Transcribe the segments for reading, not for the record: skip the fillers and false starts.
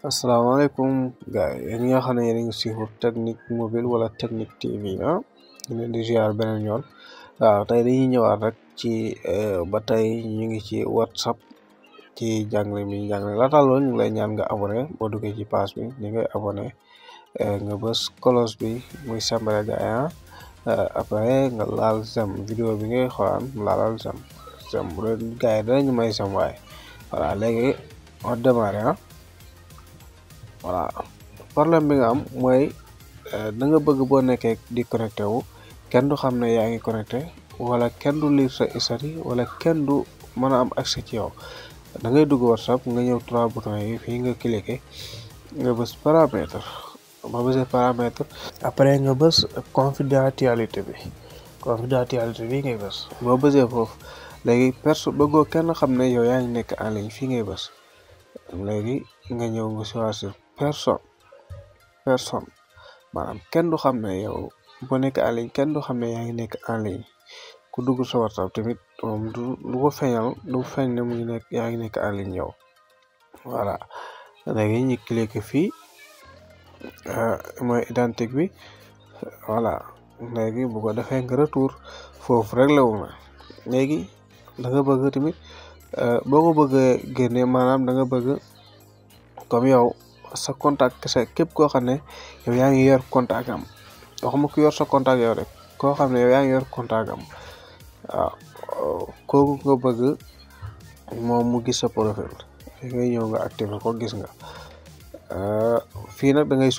asalaamaaleykum gars yi yéen ñi nga xam ne yéen a ngi suivre Technique Mobile wala Technique TV ñu leen di ziar beneen yoon. waaw tey dañuy ñëwaat rek ci ba tey ñu ngi ci WhatsApp ci jàngale mi jàngale laata loolu ñu ngi lay ñaan nga abonné boo duggee ci page bi ni ngay abonné nga bës cloche bi muy sambale gars après nga laal sem vidéo bi ngay xoolaan laalal sem bu dee gars yi danañu may sem waaye voilà léegi on démarre voilà problème bi nga am mooy da nga bëgg boo nekkee di connecté wu kenn du xam ne yaa ngi connecté wala kenn du lire sa history wala kenn du mën a am accès ci yow da ngay dugg WhatsApp nga ñëw 3 boutons yi fii nga cliqué nga bës paramètre ba bësee paramètre après nga bës confidentialité bi ngay bës boo bësee foofu léegi bëggoo kenn xam ne yow yaa ngi nekk en ligne fii ngay bës léegi nga ñëw nga choisir personne maanaam kenn du xam ne yow boo nekk en ligne kenn du xam ne yaa ngi nekk en ligne ku dugg sa WhatsApp tamit moom du ko feeñal du feeñ ne mu ngi nekk yaa ngi nekk en ligne yow voilà léegi ñu cliquer fii mooy identique bi voilà léegi bu ko defee nga retour foofu rek la wu na léegi da nga bëgg tamit boo ko bëggee génne maanaam da nga bëgg comme yow sa contact kese képp koo xam ne yow yaa ngi yor contact am waxuma ku yor sa contact yow rek koo xam ne yow yaa ngi yor contact am waaw kooku nga bëgg moom mu gis sa profil fi ngay ñëw nga activer ko gis nga fii nag da ngay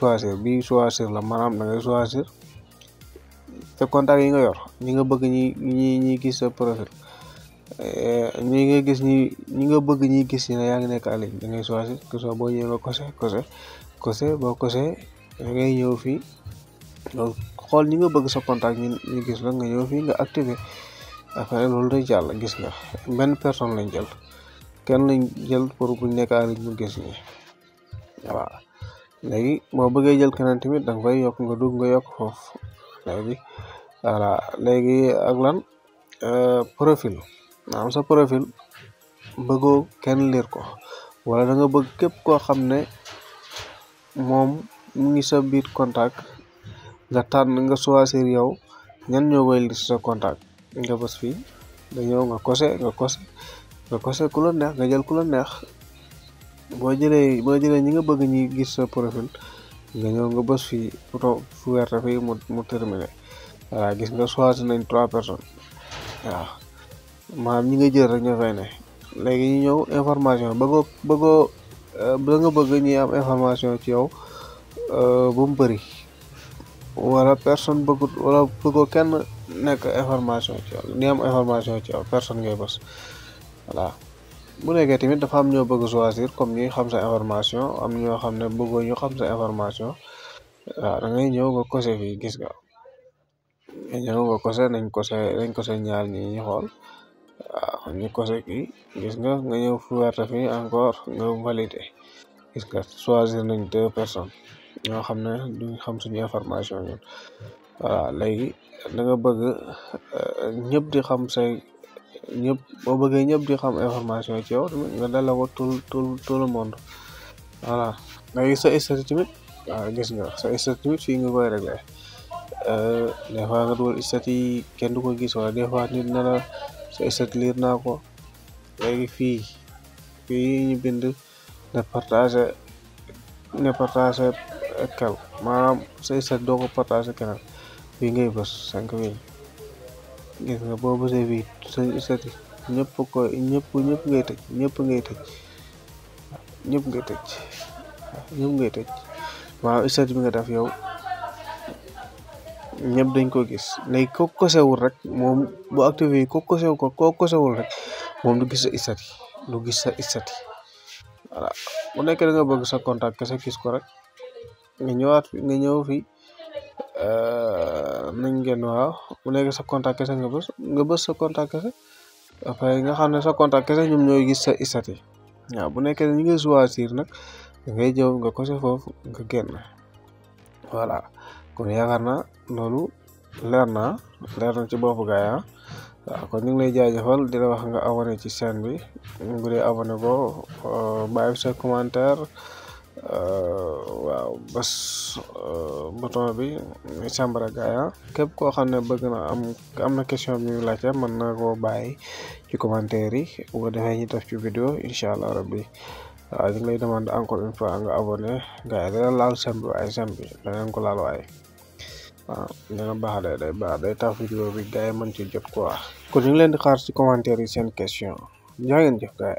choisir la maanaam da ngay choisir te contact yi nga yor ñi nga bëgg ñi gis sa profil ñi nga bëgg ñi gis ne yaa ngi nekk en ligne da ngay choisir que soit boo ñëwee nga cosé boo cosé da ngay ñëw fii xool ñi nga bëgg sa contact ñu gis la nga ñëw fii nga activé après loolu day jàll gis nga benn personne lañ jël kenn lañ jël pour buñ nekk en ligne mu gis ñi voilà léegi boo bëggee jël keneen tamit da nga fay yokk nga dugg nga yokk foofu léegi voilà léegi ak lan profil maanaam sa profil bëggoo kenn lire ko wala da nga bëgg képp koo xam ne moom mu ngi sa biir contact nga tànn nga choisir yow ñan ñoo koy lire sa contact nga bës fii nga ñëw nga kose ku la neex nga jël ku la neex boo jëlee ñi nga bëgg ñi gis sa profil nga ñëw nga bës fii bouton fu werte fii mu terminé voilà gis nga choisir nañ 3 personnes waaw maanaam ñi nga jël rek ñoo fay ne léegi ñu ñëw information bëggoo da nga bëgg ñi am information ci yow bu mu bëri wala personne bëggut wala bëggoo kenn nekk information ci yow ni am information ci yow personne ngay bës voilà bu nekkee tamit dafa am ñoo bëgg choisir comme ñi xam sa information am ñoo xam ne bëggoo ñu xam sa information waaw da ngay ñëw nga cosé fii gis nga ñëw nga nañ cosé ñaar ñi ñu xool waaw ñu cosé kii gis nga ñëw fu werte fii encore nga validé gis nga choisir nañ 2 personnes ñoo xam ne duñ xam suñu information ñun voilà léegi da nga bëgg ñëpp di xam boo bëggee ñëpp di xam information ci yow tamit nga dala ko tout le monde voilà léegi sa statut tamit waaw gis nga sa statut tamit fii nga koy réglé des fois nga dugal statut kenn du ko gis wala des fois nit na la sa statut lire naa ko léegi fii ñu bind ne partager kel maanaam sa statut doo ko partager keneen fii ngay bës 5 000 gis nga boo bësee fii sa statut ñëpp ngay tëj maanaam statut bi nga def yow ñëpp dañ ko gis léegi ko kosewul rek moom bu activé ko kosewul rek moom du gis sa statut voilà bu nekkee da nga bëgg sa contact kese gis ko rek nga ñëw fi nañ ngeen waaw bu nekkee sa contact kese nga bës sa contact kese après nga xam ne sa contact kese ñoom ñooy gis sa statut waaw bu nekkee ñi nga choisir nag da ngay jëw nga kose foofu nga génn voilà kon yaakaar naa loolu leer na ci boppu gaay waaw kon ñu ngi lay jaajëfal di la wax nga abonné ci chaîne bi bu dee abonné ko bàyyi sa commentaire waaw bas bouton bi càmbara gaaya képp koo xam ne bëgg na am na question bi ñu laajte mën na koo bàyyi ci commentaire yi bu ko defee ñu def ci vidéo incha allah rabbi waaw ñu ngi lay demande encore une fois nga abonné gaaya dana laal sem bi waaye sem bi danañ ko laal waaye waaw dana baax day baax day tax vidéo bi gaay mën ci jot quoi kon ñu ngi leen di xaar ci commentaire yi seen question jaa ngeen jëf gaay